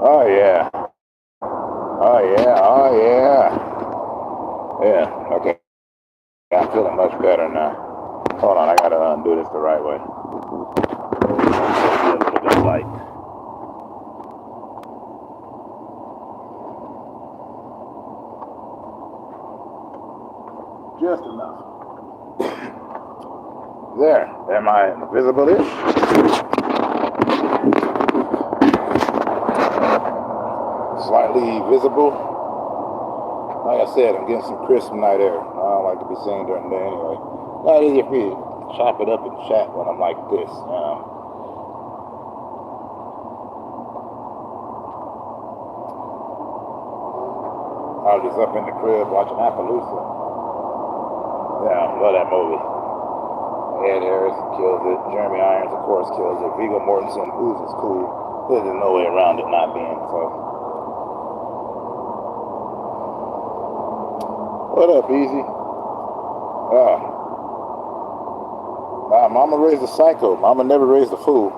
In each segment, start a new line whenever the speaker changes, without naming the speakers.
Oh yeah. Oh yeah. Oh yeah. Yeah. Okay. I'm feeling much better now. Hold on, I gotta do this the right way. Be a little bit light. Just enough. There. Am I visible-ish? Slightly visible. Like I said, I'm getting some crisp night air. I don't like to be seen during the day anyway. Not easy for me to chop it up and chat when I'm like this. I was just up in the crib watching Appaloosa. Yeah, I love that movie. Ed Harris kills it. Jeremy Irons, of course, kills it. Viggo Mortensen, who's is cool. There's no way around it not being so. What up, Easy? Mama raised a psycho. Mama never raised a fool.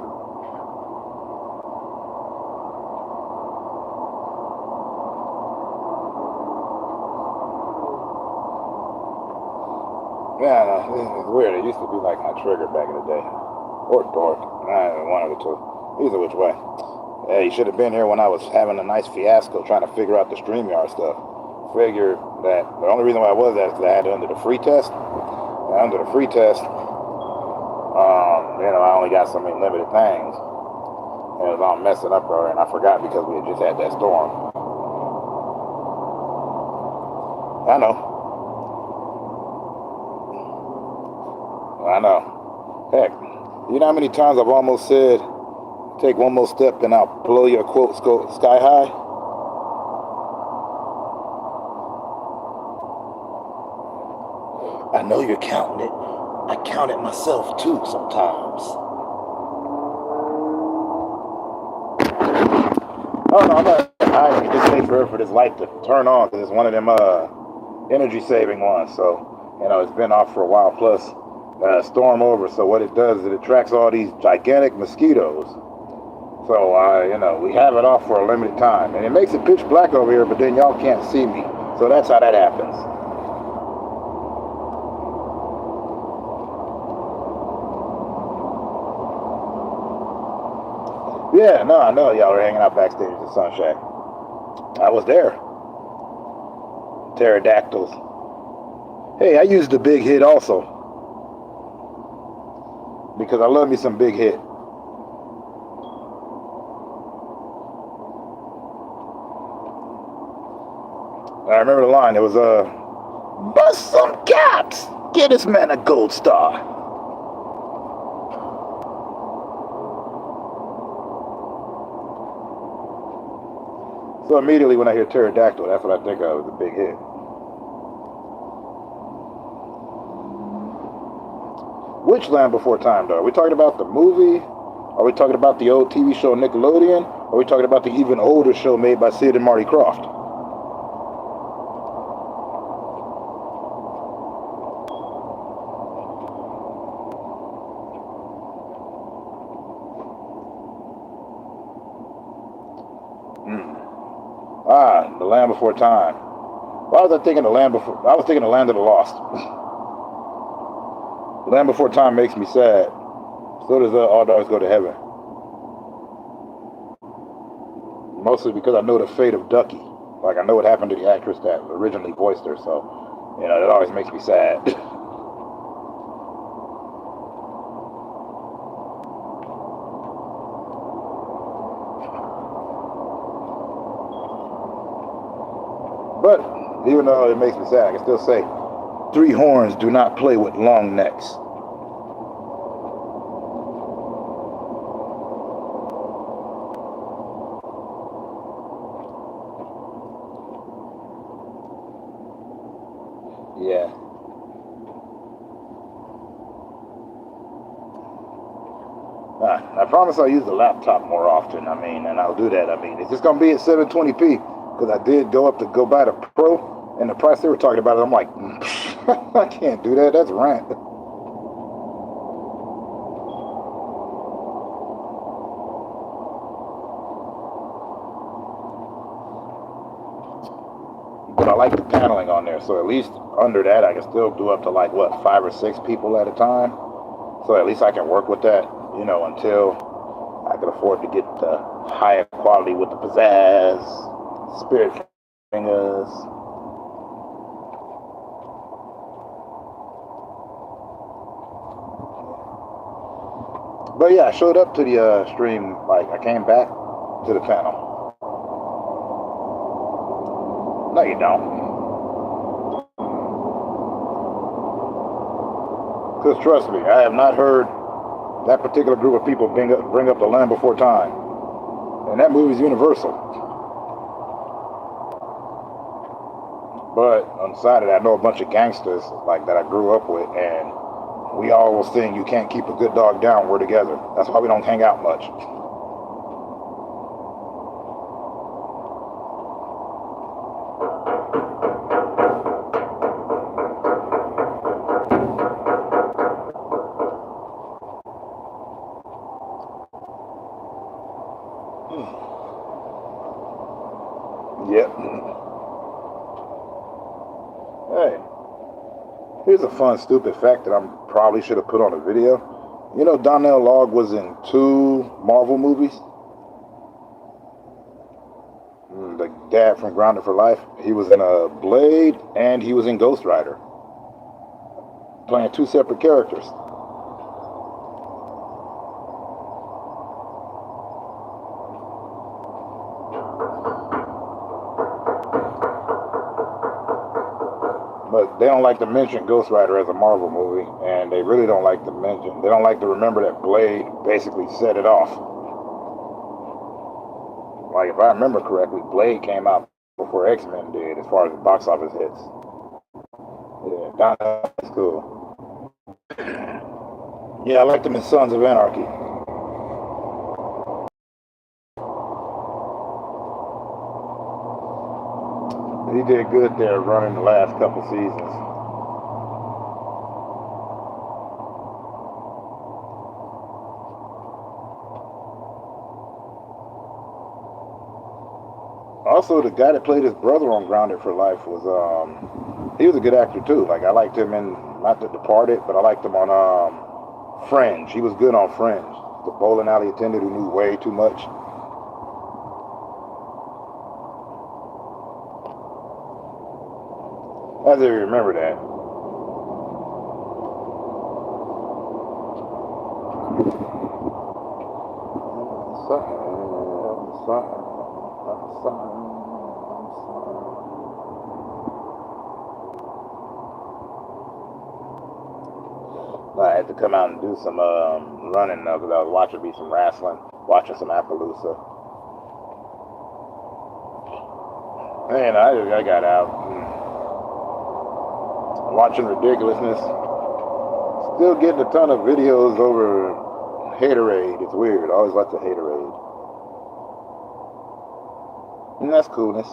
Yeah, it's weird. It used to be like my trigger back in the day. Or Dork. One of the two. Either which way. Yeah, you should have been here when I was having a nice fiasco trying to figure out the StreamYard stuff. Figured that the only reason why I was that is because I had it under the free test. And under the free test, I only got so many limited things. And it was all messing up earlier, and I forgot because we had just had that storm. I know. Heck, you know how many times I've almost said, take one more step and I'll blow your quote sky high? I know you're counting it. I count it myself too sometimes. Oh no, I'm not hiding. It just takes forever for this light to turn on because it's one of them energy saving ones. So, it's been off for a while plus storm over. So what it does is it attracts all these gigantic mosquitoes. So, we have it off for a limited time. And it makes it pitch black over here, but then y'all can't see me. So that's how that happens. Yeah, no, I know y'all were hanging out backstage at Sun Shack. I was there. Pterodactyls. Hey, I used the big hit also. Because I love me some big hit. I remember the line. It was, bust some caps! Get this man a gold star. So immediately when I hear pterodactyl, that's what I think of as a big hit. Which Land Before Time, though? Are we talking about the movie? Are we talking about the old TV show Nickelodeon? Or are we talking about the even older show made by Sid and Marty Krofft? The Land Before Time. Why was I thinking the Land Before? I was thinking the Land of the Lost. The Land Before Time makes me sad. So does All Dogs Go to Heaven. Mostly because I know the fate of Ducky. Like I know what happened to the actress that originally voiced her. So, it always makes me sad. But even though it makes me sad, I can still say, three horns do not play with long necks. Yeah. I promise I'll use the laptop more often. And I'll do that. It's just gonna be at 720p because I did go buy the Pro, and the price they were talking about it, I'm like, I can't do that. That's rent. But I like the paneling on there, so at least under that I can still do up to like what, 5 or 6 people at a time. So at least I can work with that, you know, until I can afford to get the higher quality with the pizzazz, spirit fingers. But yeah, I showed up to the stream, like I came back to the panel. No, you don't. Because trust me, I have not heard that particular group of people bring up The Land Before Time. And that movie's universal. But on the side of that, I know a bunch of gangsters like that I grew up with, and we all will sing, "You can't keep a good dog down, we're together." That's why we don't hang out much. Yep. Hey, here's a fun, stupid fact that I probably should have put on a video. You know, Donnell Logg was in 2 Marvel movies. The dad from Grounded for Life. He was in a Blade, and he was in Ghost Rider, playing 2 separate characters. But they don't like to mention Ghost Rider as a Marvel movie, and they really don't like to mention, they don't like to remember that Blade basically set it off. Like, if I remember correctly, Blade came out before X-Men did, as far as the box office hits. Yeah, that's cool. Yeah, I liked him in Sons of Anarchy. He did good there running the last couple seasons. Also, the guy that played his brother on Grounded for Life was, he was a good actor too. Like, I liked him in, not The Departed, but I liked him on Fringe. He was good on Fringe. The bowling alley attendant who knew way too much. I do remember that. I had to come out and do some running because I was watching some wrestling, watching some Appaloosa. And I got out. Watching ridiculousness. Still getting a ton of videos over haterade. It's weird. I always like the haterade. And that's coolness.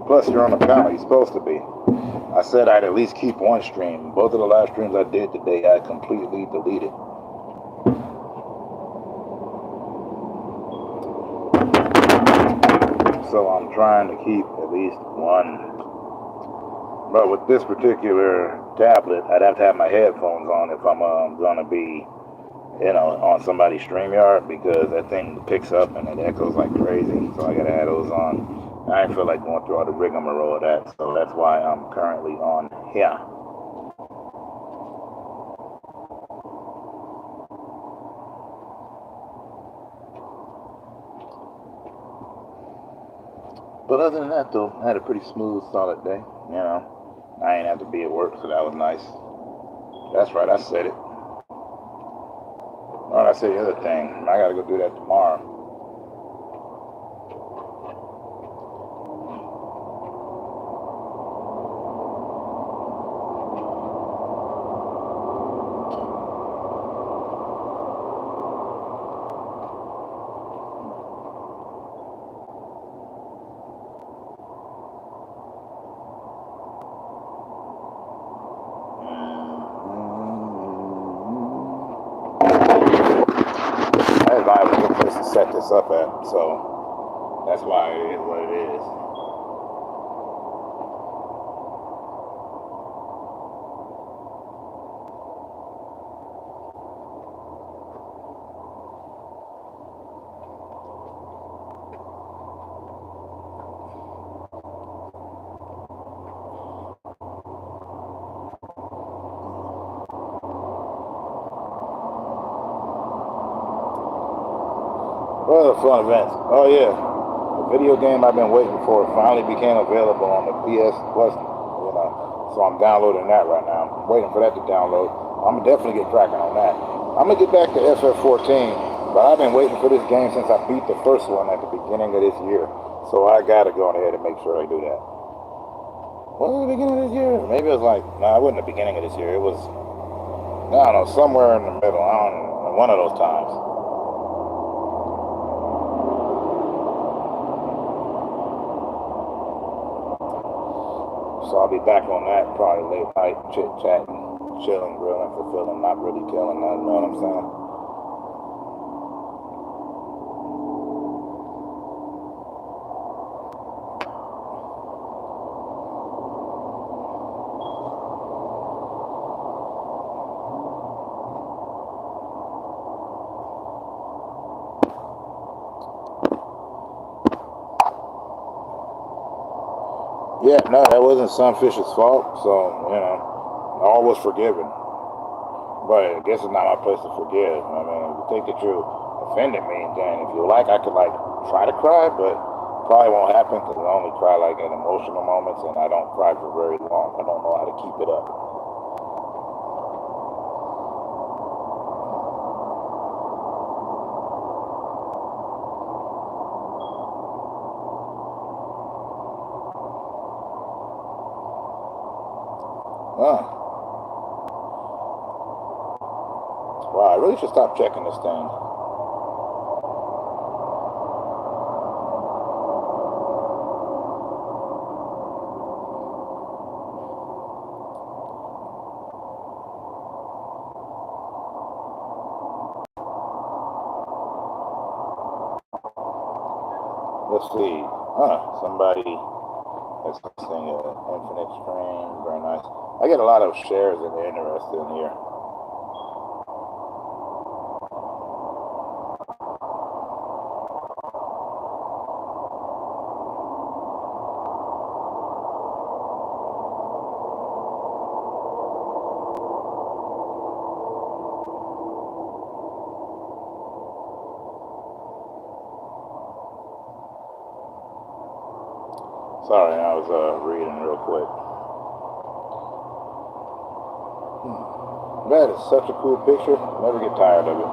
Plus, you're on a panel. You're supposed to be. I said I'd at least keep one stream. Both of the last streams I did today, I completely deleted. So I'm trying to keep at least one. But with this particular tablet, I'd have to have my headphones on if I'm gonna be, you know, on somebody's StreamYard, because that thing picks up and it echoes like crazy. So I gotta have those on. I didn't feel like going through all the rigmarole of that, so that's why I'm currently on here. But other than that, though, I had a pretty smooth, solid day. You know, I ain't have to be at work, so that was nice. That's right, I said it. Oh, I said the other thing. I gotta go do that tomorrow. everybody was looking to set this up at. So that's why it is what it is. What other fun events? Oh yeah, the video game I've been waiting for finally became available on the PS Plus, so I'm downloading that right now. I'm waiting for that to download. I'm gonna definitely get cracking on that. I'm gonna get back to FF14, but I've been waiting for this game since I beat the first one at the beginning of this year. So I gotta go ahead and make sure I do that. Was it the beginning of this year? Maybe it was like, no, it wasn't the beginning of this year. It was, I don't know, somewhere in the middle. I don't know, one of those times. So I'll be back on that probably late night, chit-chatting, chilling, grilling, fulfilling, not really killing, you know what I'm saying? Yeah, no, that wasn't Sunfish's fault, so, all was forgiven. But I guess it's not my place to forgive. I mean, if you think that you offended me, then if you like, I could, try to cry, but probably won't happen because I only cry, in emotional moments, and I don't cry for very long. I don't know how to keep it up. Wow, I really should stop checking this thing. Let's see. Somebody that's listening Infinite Stream. Very nice. I get a lot of shares and they're interested in here. Sorry, I was reading real quick. That is such a cool picture. Never get tired of it.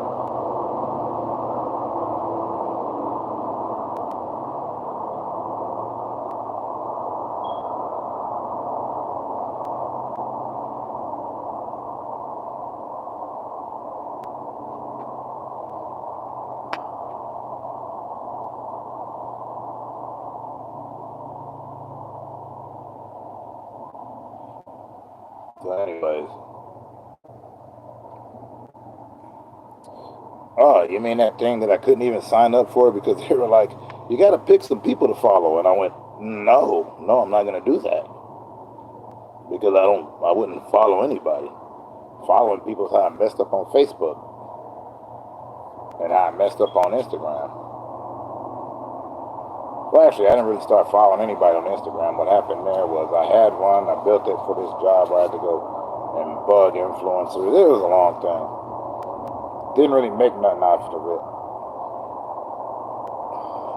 So anyways. Oh, you mean that thing that I couldn't even sign up for because they were like, you got to pick some people to follow. And I went, no, I'm not going to do that. Because I wouldn't follow anybody. Following people is how I messed up on Facebook. And how I messed up on Instagram. Well, actually, I didn't really start following anybody on Instagram. What happened there was I had one. I built it for this job where I had to go and bug influencers. It was a long thing. Didn't really make nothing out of it.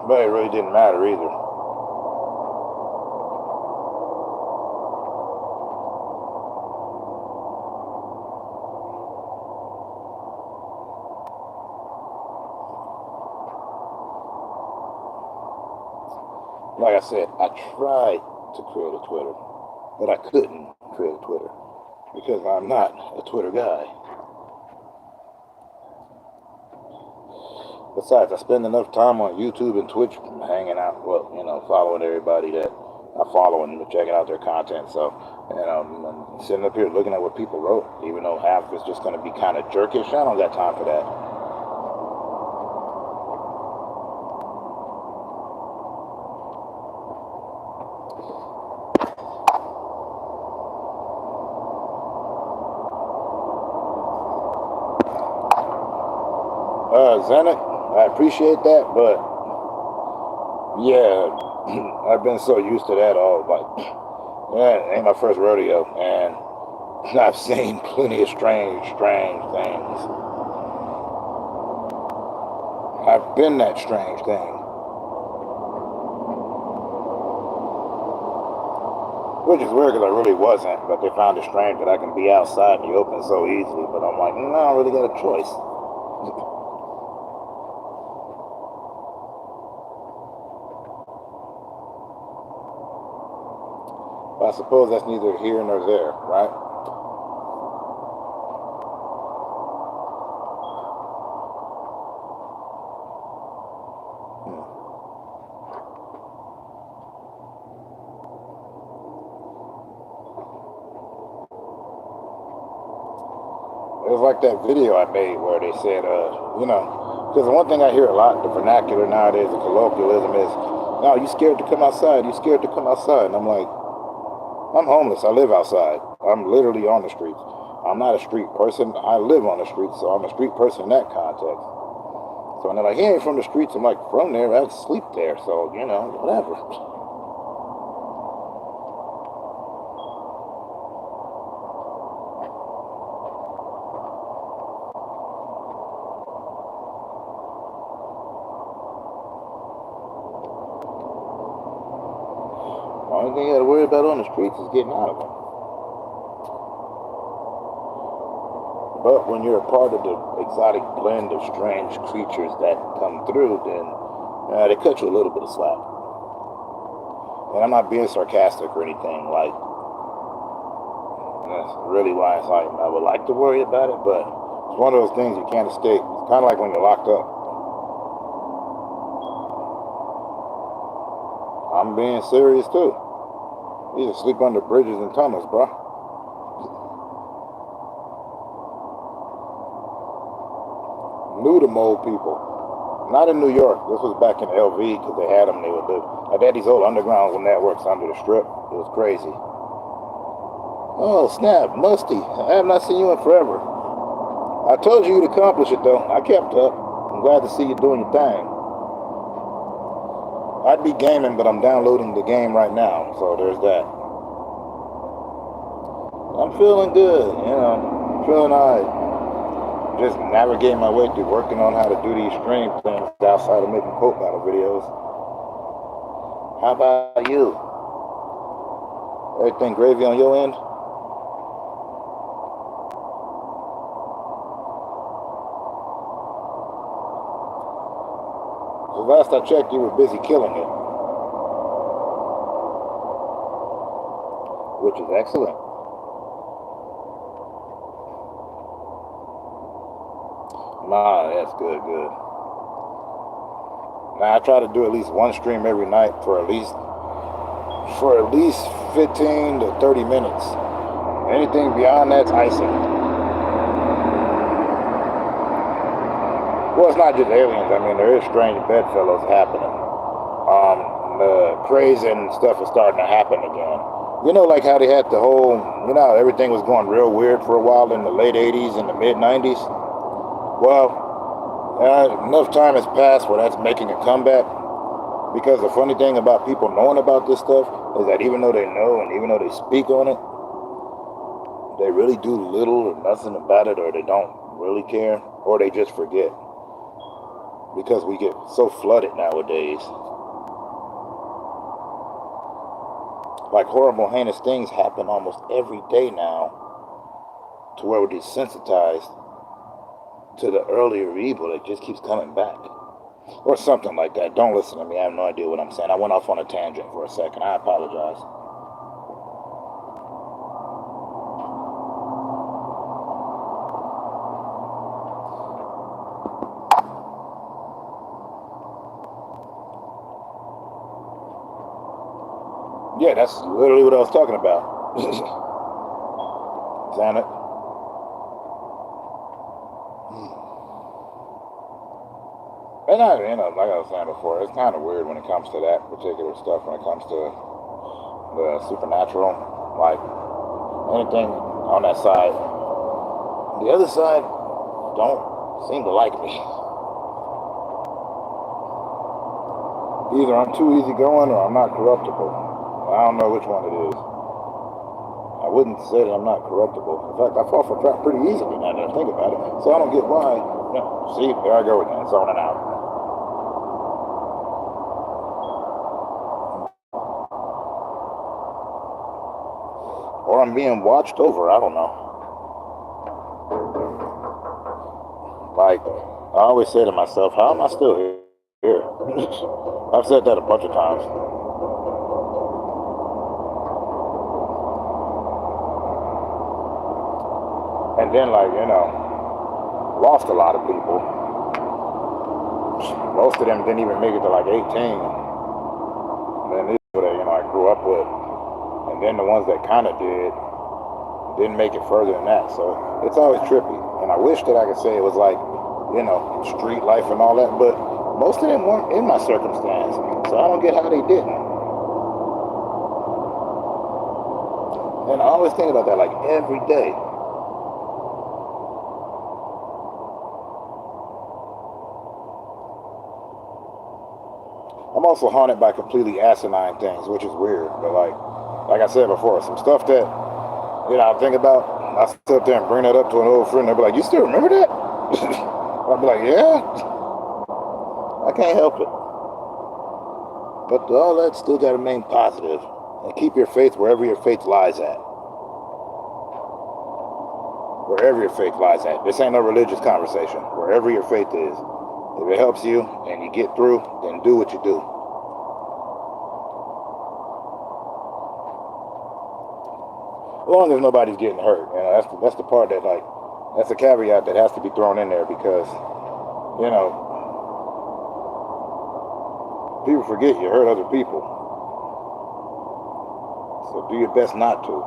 But it really didn't matter either. Like I said, I tried to create a Twitter, but I couldn't create a Twitter because I'm not a Twitter guy. Besides, I spend enough time on YouTube and Twitch hanging out, following everybody that I follow and checking out their content. So, I'm sitting up here looking at what people wrote, even though half is just going to be kind of jerkish. I don't got time for that. Zenit, I appreciate that, but yeah, I've been so used to that all, like, yeah, it ain't my first rodeo, and I've seen plenty of strange things. I've been that strange thing. Which is weird because I really wasn't, but they found it strange that I can be outside in the open so easily, but I'm like, no, I don't really got a choice. But I suppose that's neither here nor there, right? It was like that video I made where they said, you know, because the one thing I hear a lot, the vernacular nowadays, the colloquialism is, no, you scared to come outside, you scared to come outside. And I'm like, I'm homeless, I live outside. I'm literally on the streets. I'm not a street person, I live on the streets, so I'm a street person in that context. So when they're like, he ain't from the streets, I'm like, from there, I sleep there, so, you know, whatever. The only thing you gotta worry about on the streets is getting out of them. But when you're a part of the exotic blend of strange creatures that come through, then they cut you a little bit of slack. And I'm not being sarcastic or anything, like, that's really why it's like, I would like to worry about it, but it's one of those things you can't escape. It's kind of like when you're locked up. I'm being serious too. You just sleep under bridges and tunnels, bro. Knew the mole people. Not in New York. This was back in LV because they had them. They would live. They had these old underground networks under the strip. It was crazy. Oh, snap. Musty. I have not seen you in forever. I told you you'd accomplish it, though. I kept up. I'm glad to see you doing your thing. I'd be gaming, but I'm downloading the game right now. So there's that. I'm feeling good, you know. Feeling all right. Just navigating my way through working on how to do these stream things outside of making quote battle videos. How about you? Everything gravy on your end? The last I checked, you were busy killing it. Which is excellent. Nah, that's good. Now I try to do at least one stream every night for at least 15 to 30 minutes. Anything beyond that's icing. Well, it's not just aliens. I mean, there is strange bedfellows happening. The crazy and stuff is starting to happen again. You know, like how they had the whole, you know, everything was going real weird for a while in the late 80s and the mid 90s. Well, enough time has passed where that's making a comeback, because the funny thing about people knowing about this stuff is that even though they know and even though they speak on it, they really do little or nothing about it, or they don't really care, or they just forget, because we get so flooded nowadays. Like horrible, heinous things happen almost every day now, to where we're desensitized to the earlier evil that just keeps coming back. Or something like that. Don't listen to me. I have no idea what I'm saying. I went off on a tangent for a second. I apologize. Yeah, that's literally what I was talking about. Janet. And you know, like I was saying before, it's kind of weird when it comes to that particular stuff, when it comes to the supernatural, like anything on that side. The other side don't seem to like me. Either I'm too easygoing or I'm not corruptible. I don't know which one it is. I wouldn't say that I'm not corruptible. In fact, I fall for crap pretty easily now that I think about it. So I don't get why. No, see, there I go again, zoning out. Or I'm being watched over, I don't know. Like, I always say to myself, how am I still here? I've said that a bunch of times. And then, like, you know, lost a lot of people. Most of them didn't even make it to like 18. And then these people that, you know, I grew up with. And then the ones that kind of didn't make it further than that. So it's always trippy. And I wish that I could say it was like, you know, street life and all that. But most of them weren't in my circumstance. So I don't get how they didn't. And I always think about that like every day. I'm also haunted by completely asinine things, which is weird. But like I said before, some stuff that, you know, I think about, I sit there and bring that up to an old friend. They'll be like, you still remember that? I'll be like, yeah. I can't help it. But all that still got to remain positive and keep your faith wherever your faith lies at. Wherever your faith lies at. This ain't no religious conversation. Wherever your faith is. If it helps you and you get through, then do what you do. As long as nobody's getting hurt, you know, that's the part that, like, that's a caveat that has to be thrown in there because, you know, people forget you hurt other people. So do your best not to.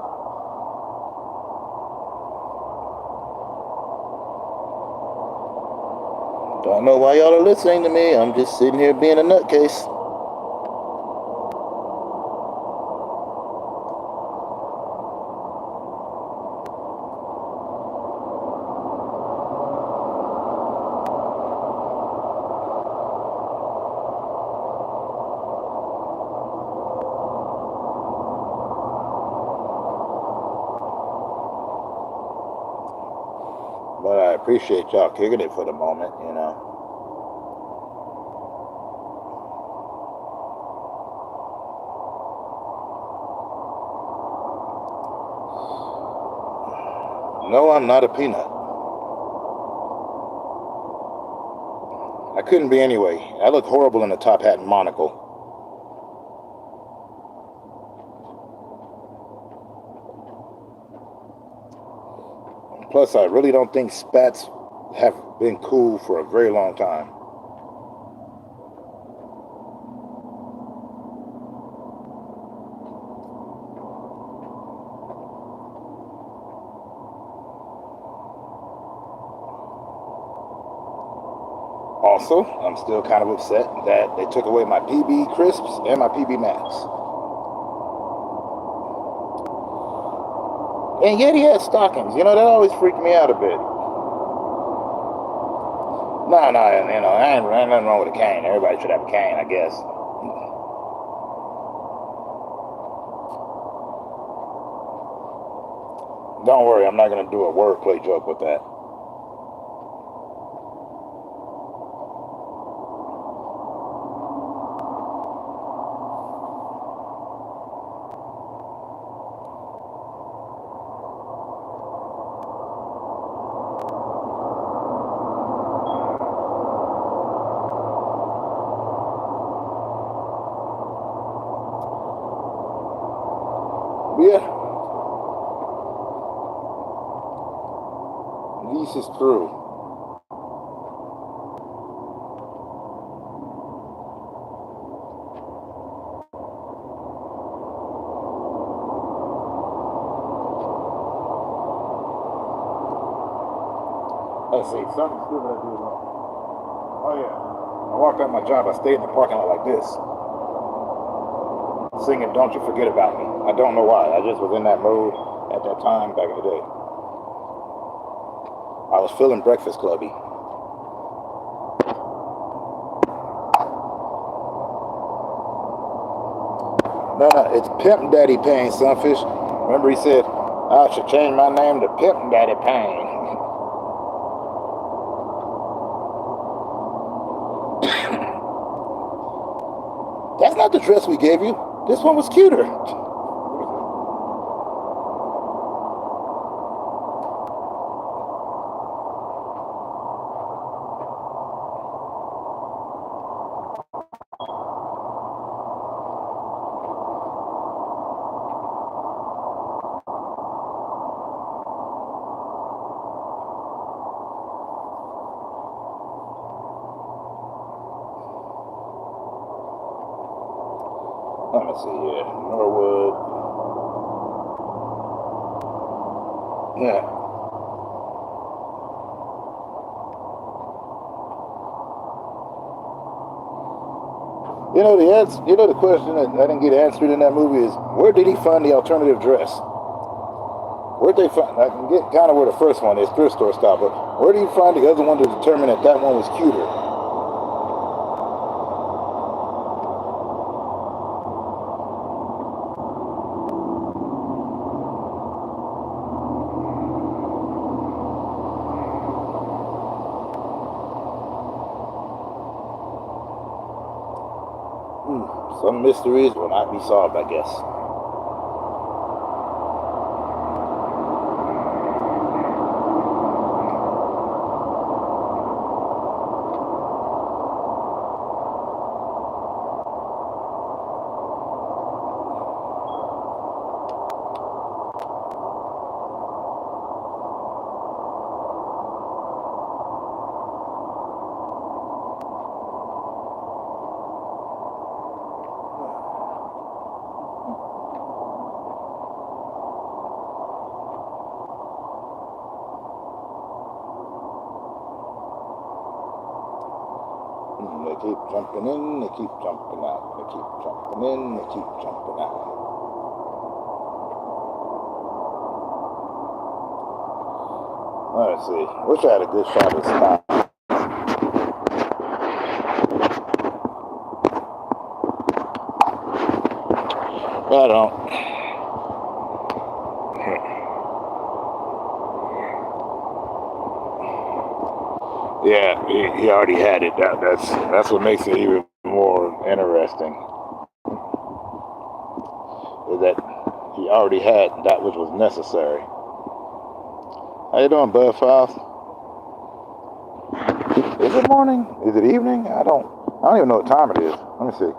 Don't know why y'all are listening to me. I'm just sitting here being a nutcase. But I appreciate y'all kicking it for the moment, you know. No, I'm not a peanut. I couldn't be anyway. I look horrible in a top hat and monocle. Plus, I really don't think spats have been cool for a very long time. Also, I'm still kind of upset that they took away my PB crisps and my PB Max. And yet he had stockings. You know, that always freaked me out a bit. No, you know, ain't nothing wrong with a cane. Everybody should have a cane, I guess. Don't worry, I'm not going to do a wordplay joke with that. Yeah. This is true. Let's see, something stupid I do wrong. Oh yeah. I walked out my job, I stayed in the parking lot like this. Singing Don't You Forget About Me. I don't know why. I just was in that mode at that time back in the day. I was feeling Breakfast Clubby. No, no, it's Pimp Daddy Payne, Sunfish. Remember he said, I should change my name to Pimp Daddy Payne. That's not the dress we gave you. This one was cuter. Let me see here. Norwood. Yeah. The question that I didn't get answered in that movie is, where did he find the alternative dress? Where'd they find? I can get kind of where the first one is, thrift store style, but where do you find the other one to determine that that one was cuter? Some mysteries will not be solved, I guess. They keep jumping in, they keep jumping out. They keep jumping in, they keep jumping out. Let's see. Wish I had a good shot of spot. I don't. Yeah, he already had it. That's what makes it even more interesting. Is that he already had that which was necessary. How you doing, Bud Files? Is it morning? Is it evening? I don't even know what time it is. Let me see.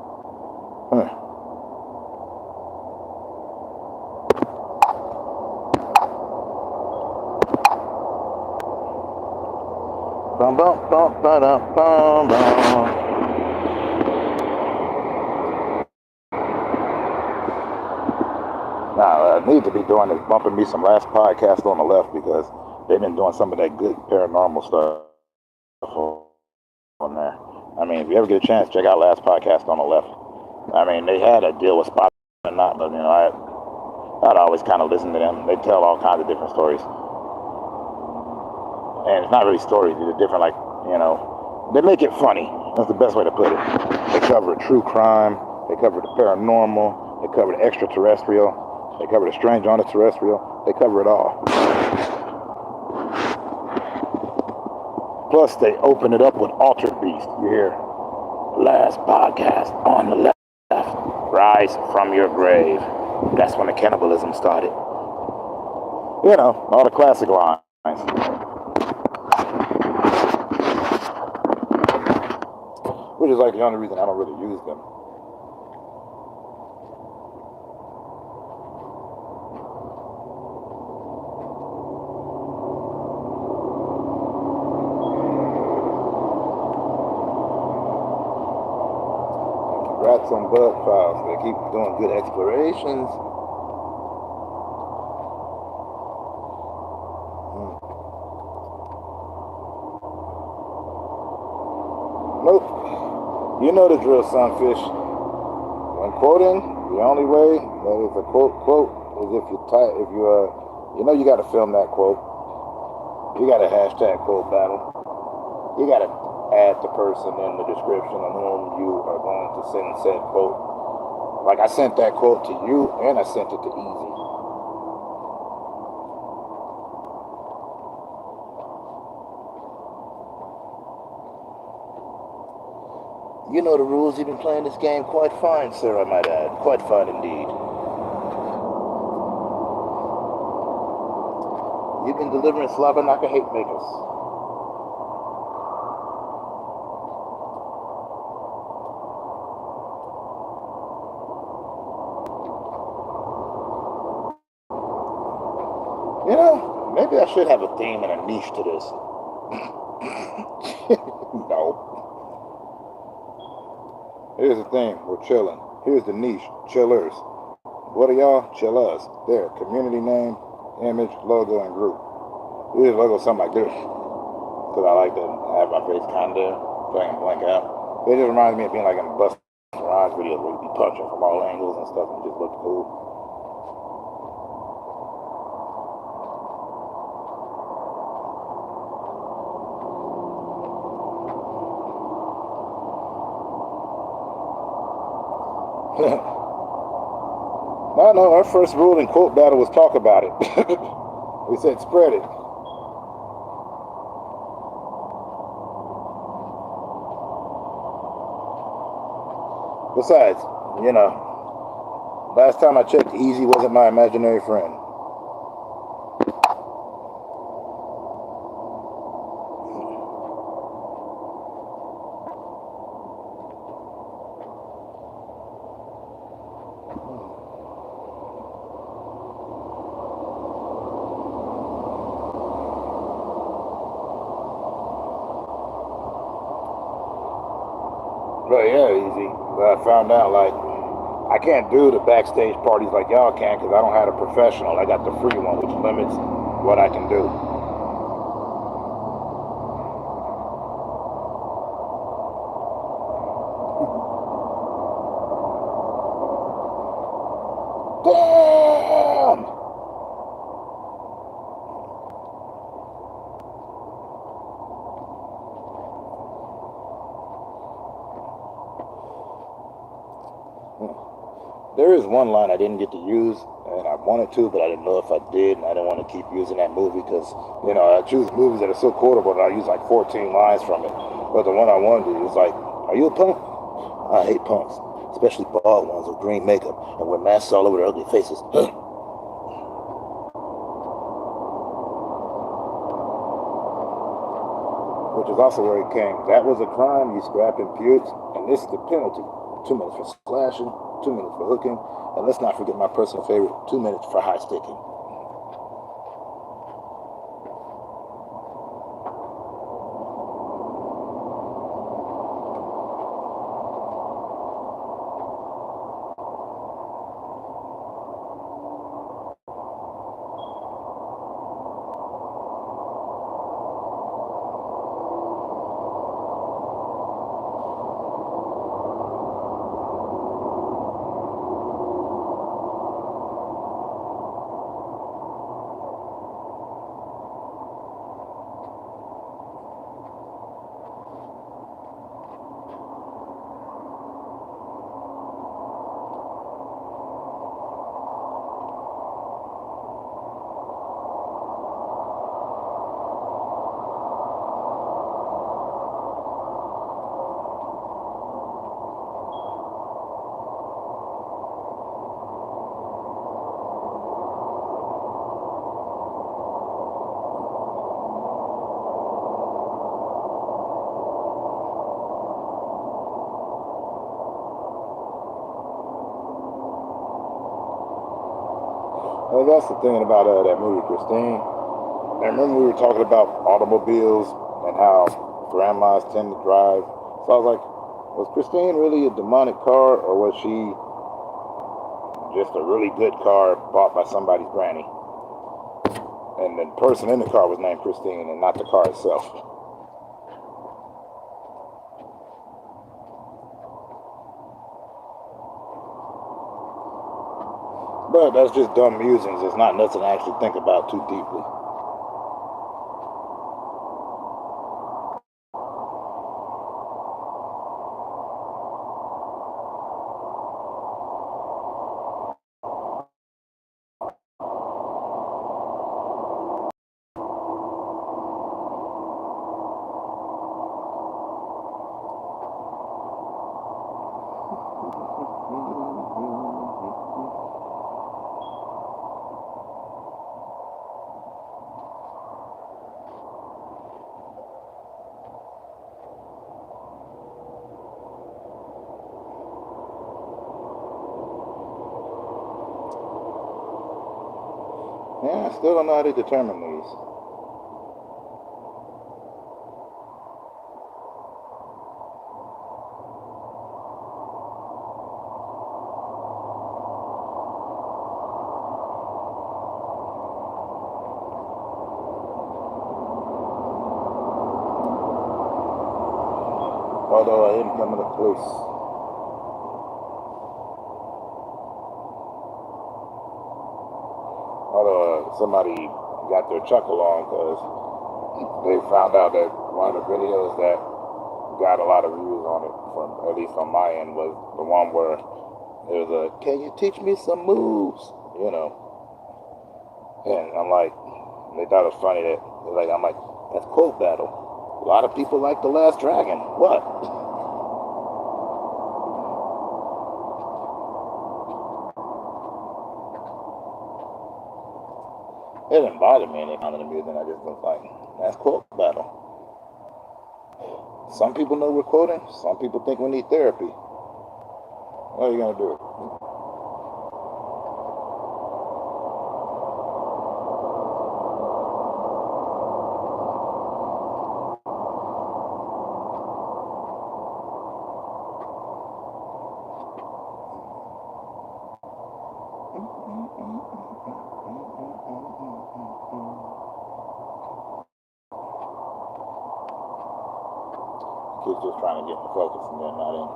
Bum bum bum ba dum bum bum. Now, I need to be doing is bumping me some Last Podcast on the Left, because they've been doing some of that good paranormal stuff on there. I mean, if you ever get a chance, check out Last Podcast on the Left. I mean, they had a deal with Spot or not, but I'd always kind of listen to them. They tell all kinds of different stories. And it's not really stories, they're different, they make it funny. That's the best way to put it. They cover true crime, they cover the paranormal, they cover the extraterrestrial, they cover the strange on the terrestrial, they cover it all. Plus, they open it up with Altered Beast. You hear, Last Podcast on the Left, rise from your grave. That's when the cannibalism started. All the classic lines. Which is the only reason I don't really use them. Congrats on Bug Files. They keep doing good explorations. Nope. You know the drill, Sunfish. When quoting, the only way that is a quote is if you you got to film that quote. You got to hashtag quote battle. You got to add the person in the description on whom you are going to send said quote. Like I sent that quote to you and I sent it to Easy. You know the rules. You've been playing this game quite fine, sir, I might add. Quite fine indeed. You've been delivering Slavanaka hate makers. You know, maybe I should have a theme and a niche to this. No. Here's the thing, we're chilling. Here's the niche, chillers. What are y'all? Chill us. There, community name, image, logo, and group. Here's logo something like this. Because I like to have my face kind of there, so I can blank out. It just reminds me of being like in a bus garage videos where you be punching from all angles and stuff and just look cool. No, our first rule in quote battle was talk about it. We said spread it. Besides, you know, last time I checked, Easy wasn't my imaginary friend. But yeah, Easy. But I found out, like, I can't do the backstage parties like y'all can because I don't have a professional. I got the free one, which limits what I can do. Damn! There is one line I didn't get to use, and I wanted to, but I didn't know if I did, and I didn't want to keep using that movie because, you know, I choose movies that are so quotable that I use like 14 lines from it. But the one I wanted to is like, are you a punk? I hate punks, especially bald ones with green makeup and wear masks all over their ugly faces. Which is also where it came. That was a crime, you scrap imputes, and this is the penalty. 2 minutes for slashing, 2 minutes for hooking, and let's not forget my personal favorite, 2 minutes for high sticking. Well, that's the thing about that movie, Christine. I remember we were talking about automobiles and how grandmas tend to drive. So I was like, was Christine really a demonic car, or was she just a really good car bought by somebody's granny? And the person in the car was named Christine and not the car itself. But that's just dumb musings. It's not nothing to actually think about too deeply. Yeah, I still don't know how they determine these. Although I didn't come to the police. Although somebody got their chuckle on because they found out that one of the videos that got a lot of views on it, from at least on my end, was the one where it was a, can you teach me some moves? You know. And I'm like, they thought it was funny that, like, I'm like, that's quote battle. A lot of people like The Last Dragon. What? It didn't bother me any kind of amusement. I just was like, that's quote battle. Some people know we're quoting. Some people think we need therapy. What are you gonna do? Kids just trying to get me focused and they're not in.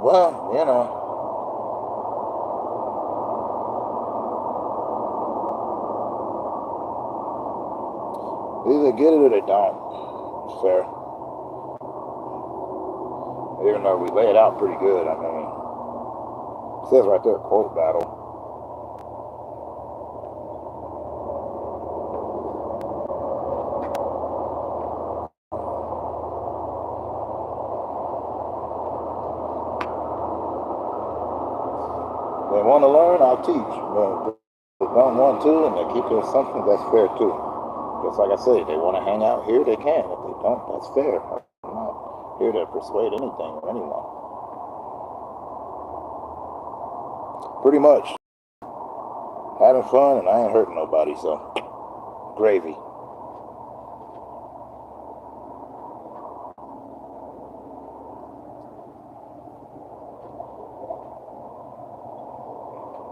Well, you know. Either get it or they don't. It's fair. Even though we lay it out pretty good, I mean, it says right there, quote battle. They want to learn, I'll teach. But they don't want to, and they keep their assumptions, that's fair too. Just like I say, they want to hang out here, they can. If they don't, that's fair. I'm not here to persuade anything or anyone. Pretty much. Having fun, and I ain't hurting nobody, so gravy.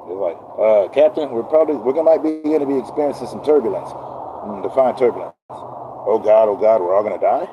It's like, Captain, we're might be going to be experiencing some turbulence. Define turbulence. Oh God, we're all going to die?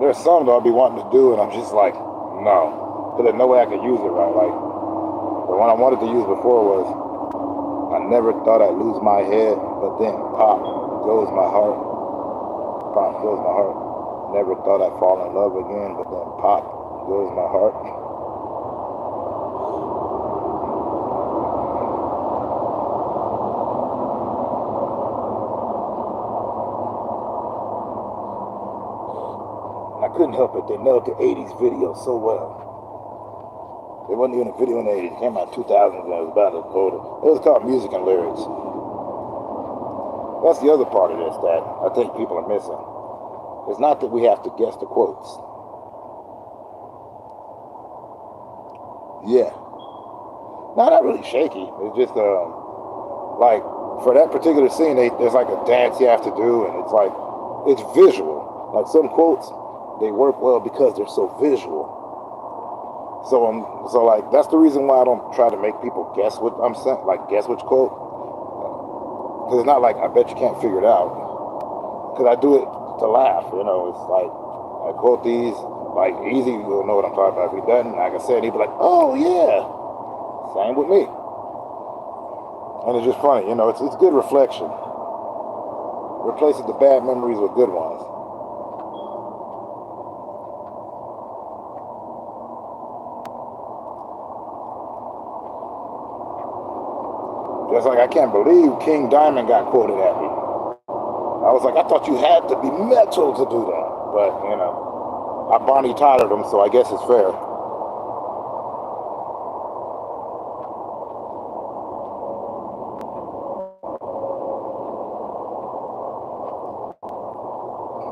There's some that I'll be wanting to do, and I'm just like, no. Because there's no way I could use it right. Like, the one I wanted to use before was, I never thought I'd lose my head, but then pop goes my heart. Pop goes my heart. Never thought I'd fall in love again, but then pop goes my heart. I couldn't help it. They nailed the 80s video so well. It wasn't even a video in the 80s. It came out in 2000s and it was about as old. It was called Music and Lyrics. That's the other part of this that I think people are missing. It's not that we have to guess the quotes. Yeah. No, not really shaky. It's just, like, for that particular scene, there's like a dance you have to do, and it's like, it's visual. Like some quotes, they work well because they're so visual. So like that's the reason why I don't try to make people guess what I'm saying, like guess which quote. Because it's not like I bet you can't figure it out. Because I do it to laugh, you know. It's like I quote these, like Easy will know what I'm talking about. If he doesn't, like I said, he'd be like, "Oh yeah." Same with me. And it's just funny, you know. It's good reflection. Replaces the bad memories with good ones. Just like I can't believe King Diamond got quoted at me. I was like, I thought you had to be metal to do that. But, you know, I Bonnie Tylered him, so I guess it's fair.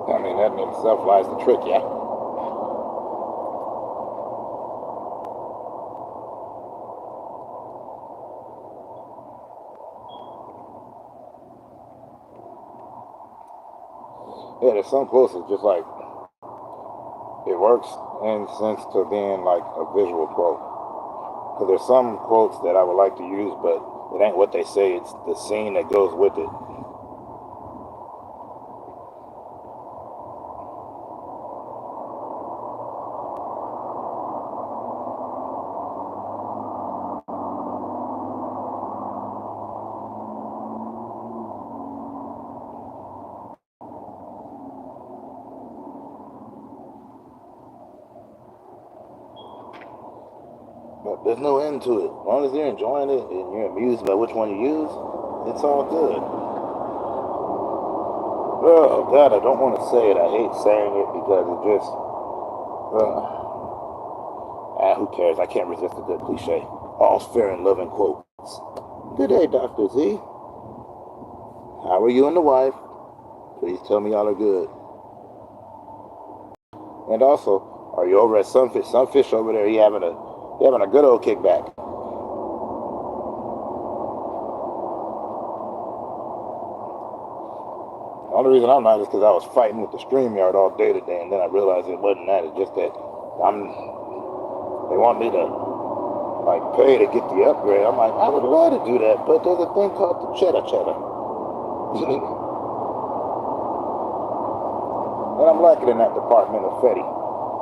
I mean, that in itself lies the trick, yeah? Yeah, there's some quotes that just like, it works in sense to being like a visual quote. Because there's some quotes that I would like to use, but it ain't what they say, it's the scene that goes with it. But there's no end to it. As long as you're enjoying it and you're amused by which one you use, it's all good. Oh, God, I don't want to say it. I hate saying it because it just... who cares? I can't resist a good cliche. All's fair in love and quotes. Good day, Dr. Z. How are you and the wife? Please tell me y'all are good. And also, are you over at Sunfish? Sunfish over there, he having a good old kickback. The only reason I'm not is because I was fighting with the StreamYard all day today, and then I realized it wasn't that. It's just that they want me to like pay to get the upgrade. I'm like, I would love to do that, but there's a thing called the cheddar. And I'm lacking in that department of Fetty.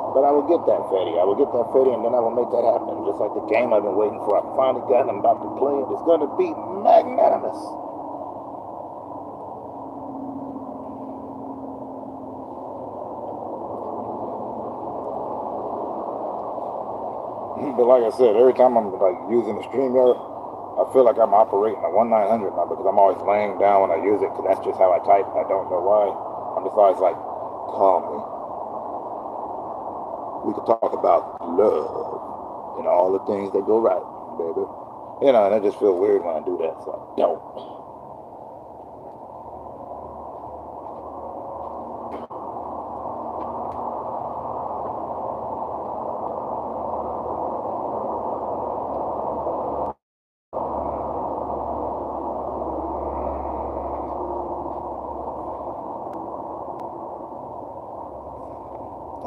But I will get that Fetty. I will get that Fetty, and then I will make that happen. Just like the game I've been waiting for. I finally got it. I'm about to play it. It's going to be magnanimous. But like I said, every time I'm like using the StreamYard, I feel like I'm operating a 1-900 number because I'm always laying down when I use it because that's just how I type. I don't know why. I'm just always like, calmly. We could talk about love and all the things that go right, baby. You know, and I just feel weird when I do that, so I don't.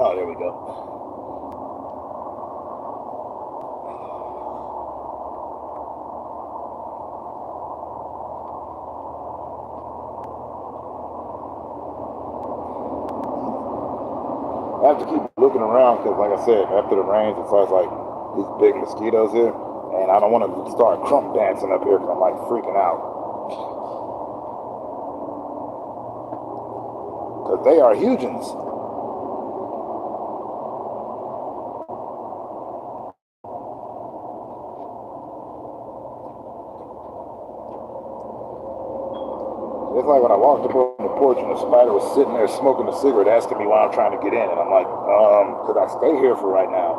Oh, there we go. I have to keep looking around because, like I said, after the rains, it's always like these big mosquitoes here, and I don't want to start crump dancing up here because I'm like freaking out. Because they are hugens. It's like when I walked up on the porch and the spider was sitting there smoking a cigarette asking me why I'm trying to get in. And I'm like, could I stay here for right now?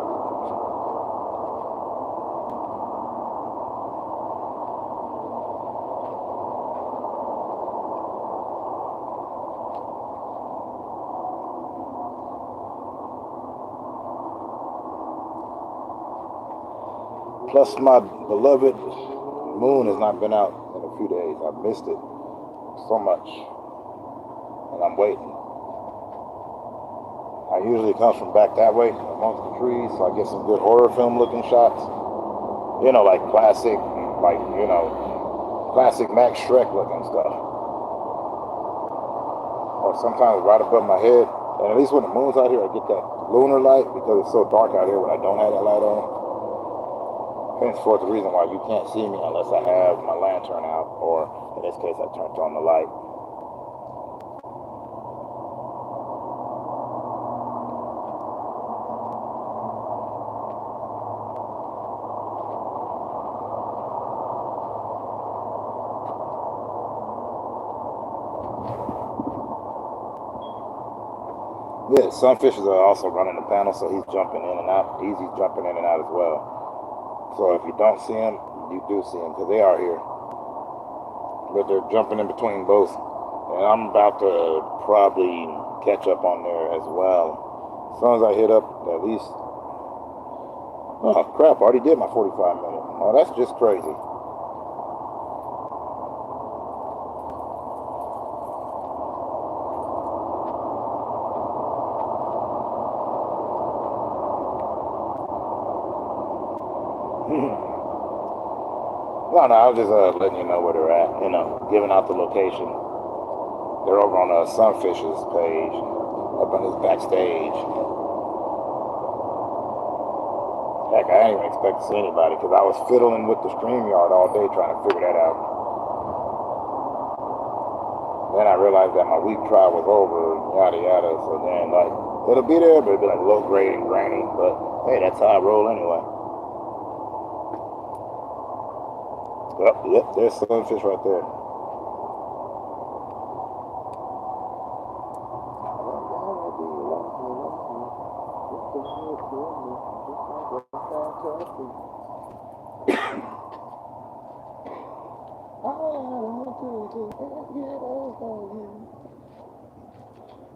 Plus, my beloved moon has not been out in a few days. I've missed it so much. And I'm waiting. I usually comes from back that way amongst the trees, so I get some good horror film looking shots. You know, like classic, classic Max Shrek looking stuff. Or sometimes right above my head. And at least when the moon's out here, I get that lunar light because it's so dark out here when I don't have that light on. Henceforth, the reason why you can't see me unless I have my lantern out, or in this case, I turned on the light. Yeah, some fishes are also running the panel, so he's jumping in and out. He's jumping in and out as well. So if you don't see him, you do see him because they are here. But they're jumping in between both. And I'm about to probably catch up on there as well. As soon as I hit up at least... Oh, crap, I already did my 45 minutes. Oh, that's just crazy. No, I was just letting you know where they're at, giving out the location. They're over on Sunfish's page, up on his backstage. Heck, I didn't even expect to see anybody because I was fiddling with the StreamYard all day trying to figure that out. Then I realized that my week trial was over and yada yada, so then it'll be there, but it'll be low grade and grainy. But hey, that's how I roll anyway. Yep, there's sunfish right there.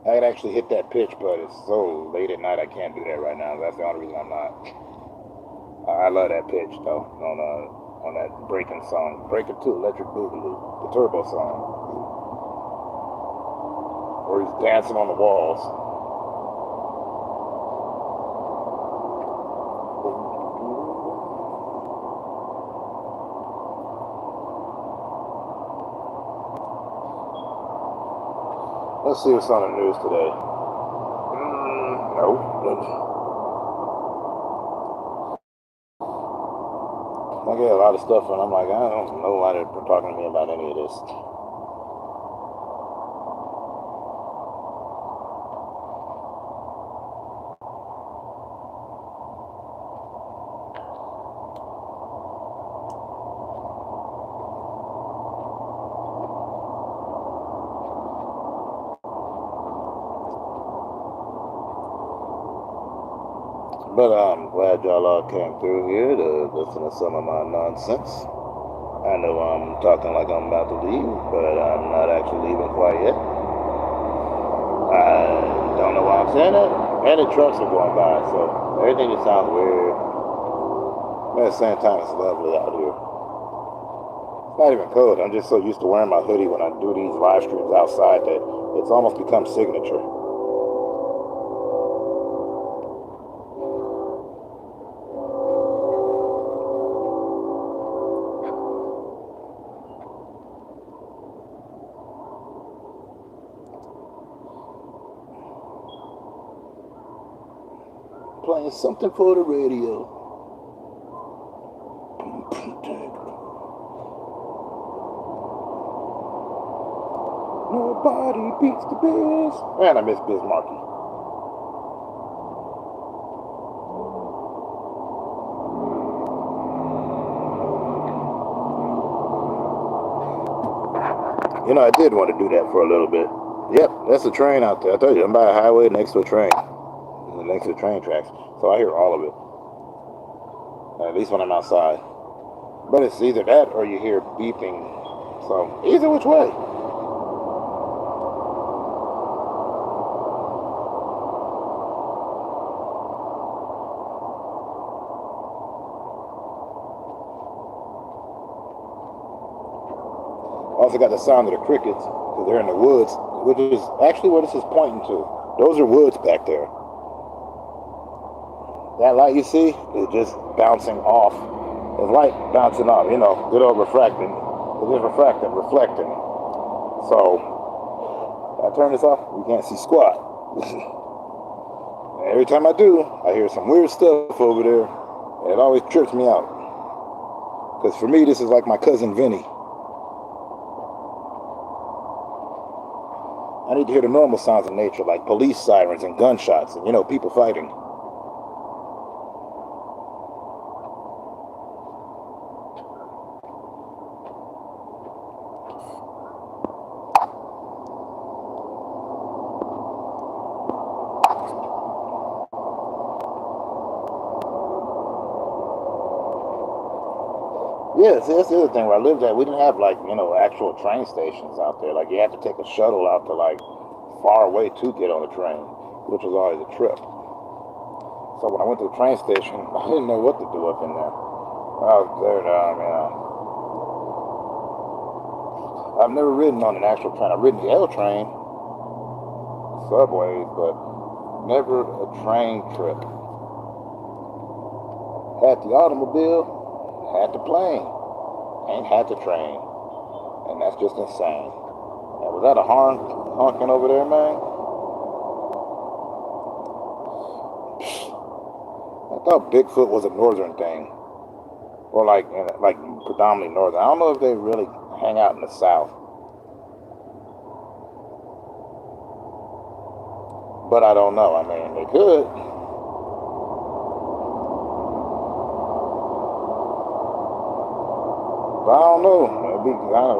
I could actually hit that pitch, but it's so late at night I can't do that right now. That's the only reason I'm not. I love that pitch though on that Breaking song, Breaking 2, Electric Boogaloo, the Turbo song, where he's dancing on the walls. Let's see what's on the news today. Nope. I get a lot of stuff, and I'm like, I don't know why they're talking to me about any of this. But I'm glad y'all all came through here to listen to some of my nonsense. I know I'm talking like I'm about to leave, but I'm not actually leaving quite yet. I don't know why I'm saying that. And the trucks are going by, so everything just sounds weird. But at the same time, it's lovely out here. It's not even cold. I'm just so used to wearing my hoodie when I do these live streams outside that it's almost become signature. Playing something for the radio. Nobody beats the Biz. Man, I miss Biz Markie. I did want to do that for a little bit. Yep, that's a train out there. I told you, I'm by a highway next to a train. Next to the train tracks. So I hear all of it. At least when I'm outside. But it's either that or you hear beeping. So either which way. Also got the sound of the crickets because they're in the woods, which is actually where this is pointing to. Those are woods back there. That light you see is just bouncing off. It's light bouncing off, good old refracting. It's just reflecting. So, I turn this off, you can't see squat. Every time I do, I hear some weird stuff over there, and it always trips me out. Because for me, this is like my cousin Vinny. I need to hear the normal sounds of nature, like police sirens and gunshots, and people fighting. Yeah, see, that's the other thing. Where I lived at, we didn't have like, actual train stations out there. Like you had to take a shuttle out to like far away to get on the train, which was always a trip. So when I went to the train station, I didn't know what to do up in there. I was there, I've never ridden on an actual train. I've ridden the L train, subways, but never a train trip. Had the automobile, had the plane, ain't had the train. And that's just insane. And was that a honking over there, man? I thought Bigfoot was a northern thing. Or like predominantly northern. I don't know if they really hang out in the south. But I don't know. I mean, they could. But I don't know. It'd be kind of,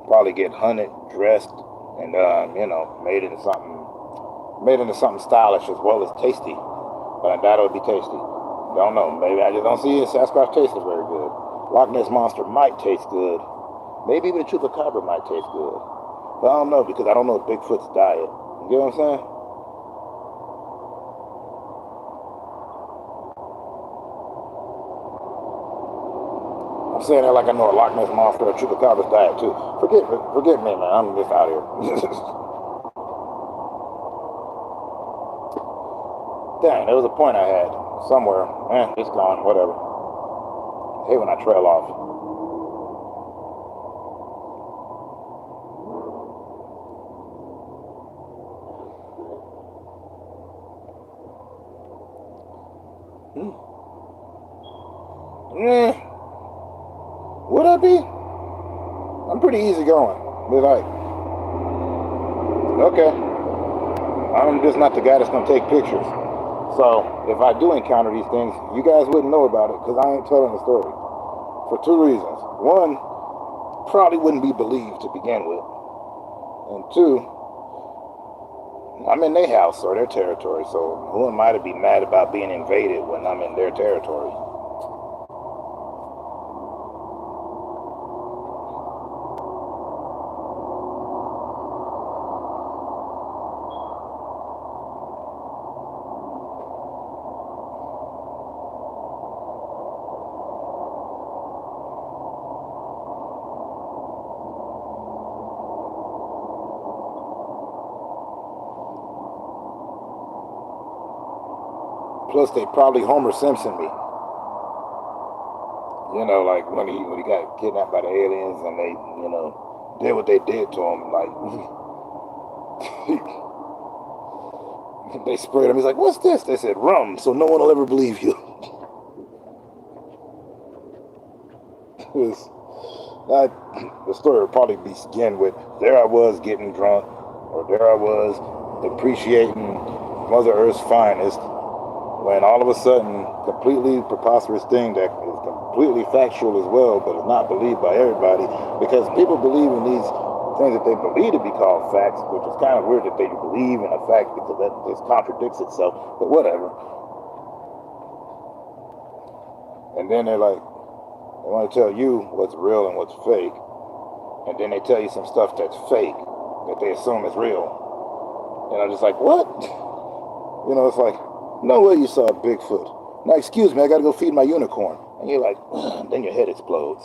probably get hunted, dressed, and made into something stylish as well as tasty. But I doubt it would be tasty. Don't know. Maybe I just don't see Sasquatch tasting very good. Loch Ness Monster might taste good. Maybe even a chupacabra might taste good. But I don't know because I don't know Bigfoot's diet. You get what I'm saying? I'm saying that like I know a Loch Ness Monster or chupacabra's diet too. Forget me, man. I'm just out here. Dang, there was a point I had somewhere. It's gone. Whatever. I hate when I trail off. Would I be? I'm pretty easy going. But like, okay. I'm just not the guy that's gonna take pictures. So if I do encounter these things, you guys wouldn't know about it because I ain't telling the story. For two reasons. One, probably wouldn't be believed to begin with. And two, I'm in their house or their territory, so who am I to be mad about being invaded when I'm in their territory? Plus, they probably Homer Simpson me. Like when he got kidnapped by the aliens and they, did what they did to him. Like they sprayed him. He's like, "What's this?" They said, "Rum," so no one will ever believe you. The story would probably begin with, "There I was getting drunk," or "There I was appreciating Mother Earth's finest," when all of a sudden, completely preposterous thing that is completely factual as well, but is not believed by everybody, because people believe in these things that they believe to be called facts, which is kind of weird that they believe in a fact because that just contradicts itself, but whatever. And then they're like, they want to tell you what's real and what's fake, and then they tell you some stuff that's fake that they assume is real. And I'm just like, what? It's like, no way you saw a Bigfoot. Now, excuse me, I gotta go feed my unicorn. And you're like, then your head explodes.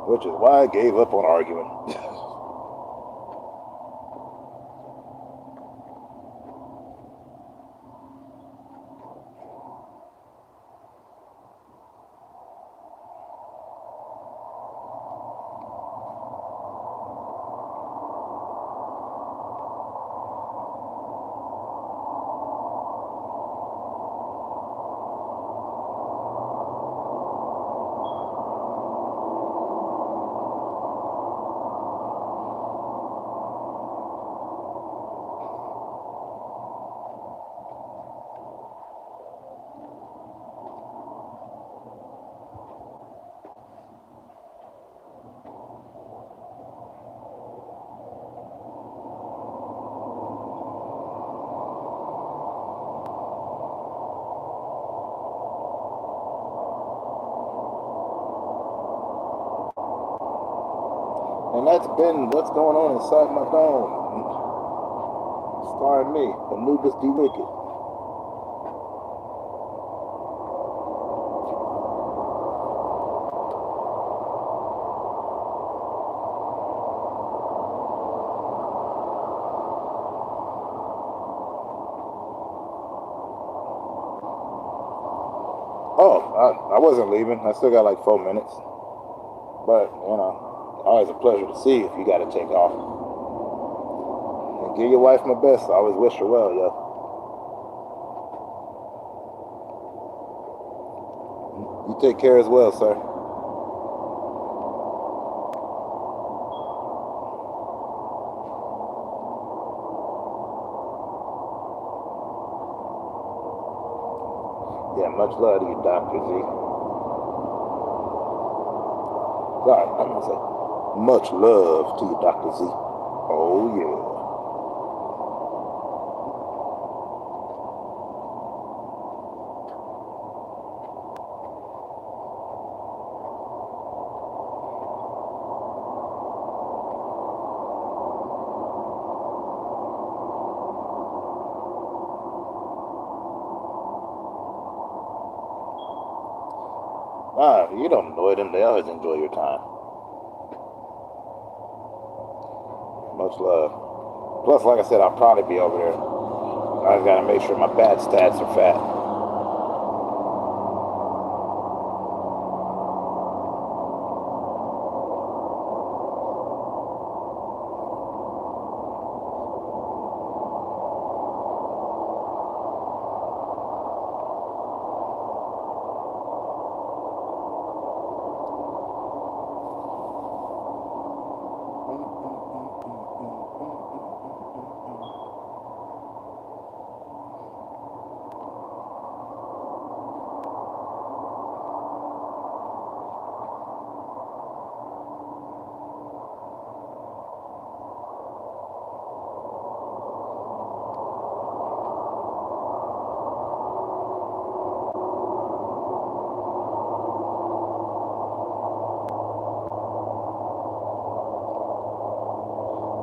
Which is why I gave up on arguing. that's been what's going on inside my dome. Starring me, Anubis the Wicked. Oh, I wasn't leaving. I still got like 4 minutes. But, you know, always a pleasure to see if you got to take off. And give your wife my best. I always wish her well, yo. You take care as well, sir. Yeah, much love to you, Dr. Z. Sorry, I'm going to say much love to you, Dr. Z. Oh, yeah. You don't enjoy them. They always enjoy your time. Much love. Plus, like I said, I'll probably be over there. I just got to make sure my bad stats are fat.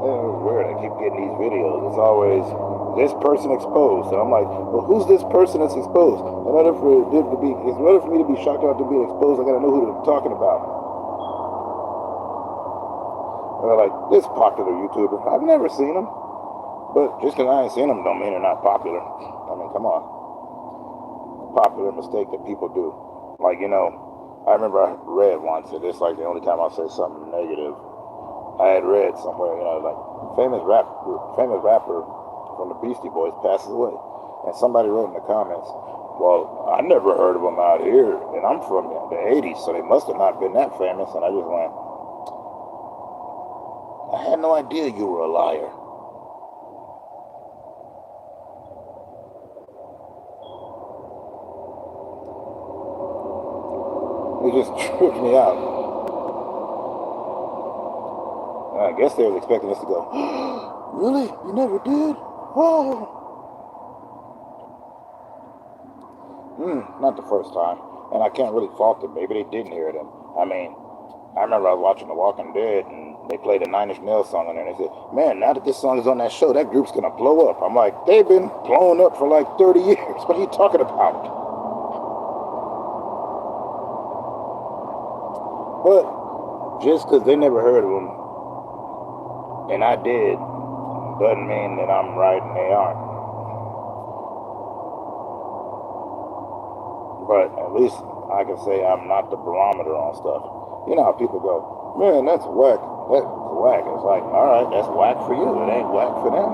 Weird, I keep getting these videos. It's always this person exposed, and I'm like, well, who's this person that's exposed? In order for me to be shocked out to be exposed, I gotta know who they're talking about. And they're like, this popular YouTuber. I've never seen him, but just because I ain't seen them don't mean they're not popular. I mean, come on. Popular mistake that people do. Like, you know, I remember I read once, and it's like the only time I'll say something negative. I had read somewhere, you know, like famous rapper from the Beastie Boys passes away, and somebody wrote in the comments, "Well, I never heard of them out here, and I'm from the '80s, so they must have not been that famous." And I just went, "I had no idea you were a liar." It just tripped me out. I guess they were expecting us to go, really? You never did? Oh. Not the first time. And I can't really fault them. Maybe they didn't hear them. I mean, I remember I was watching The Walking Dead, and they played a Nine Inch Nails song on there, and they said, man, now that this song is on that show, that group's going to blow up. I'm like, they've been blowing up for like 30 years. What are you talking about? But just because they never heard of them, and I did, doesn't mean that I'm right and they aren't. But at least I can say I'm not the barometer on stuff. You know how people go, man, that's whack. That's whack. It's like, all right, that's whack for you. It ain't whack for them.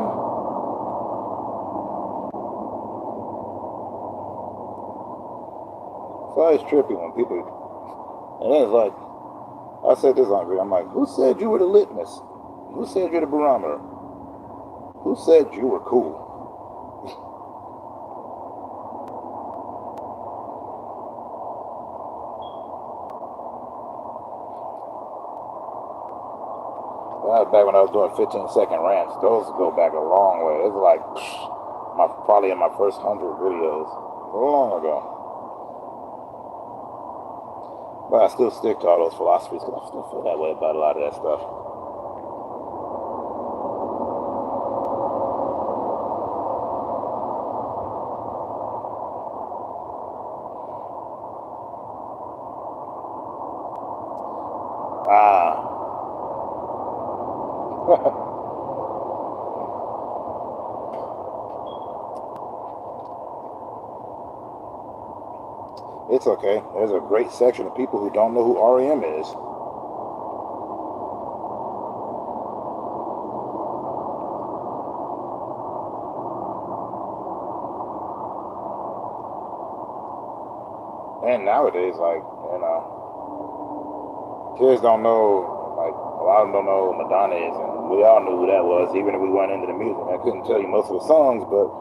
It's always trippy when people, and then it's like, I said this on video, I'm like, who said you were the litmus? Who said you're the barometer? Who said you were cool? That was back when I was doing 15-second rants. Those go back a long way. It's like probably in my first 100 videos. Long ago. But I still stick to all those philosophies because I still feel that way about a lot of that stuff. It's okay. There's a great section of people who don't know who REM is. And nowadays, like, kids don't know, like, a lot of them don't know who Madonna is, and we all knew who that was, even if we weren't into the music. I couldn't tell you most of the songs, but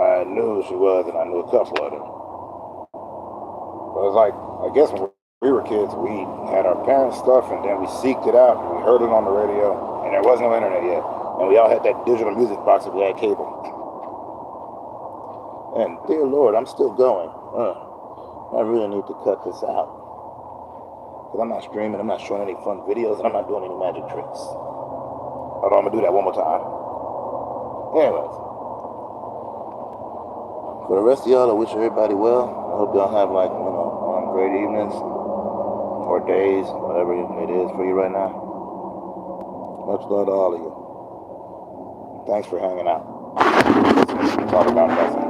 I knew who she was, and I knew a couple of them. But it was like, I guess when we were kids, we had our parents' stuff, and then we seeked it out, and we heard it on the radio, and there was no internet yet. And we all had that digital music box if we had cable. And dear Lord, I'm still going. I really need to cut this out. Because I'm not streaming, I'm not showing any fun videos, and I'm not doing any magic tricks. Hold on, I'm going to do that one more time. Anyways. For the rest of y'all, I wish everybody well. I hope y'all have, like, great evenings or days, whatever it is for you right now. Much love to all of you. Thanks for hanging out. Talk about that.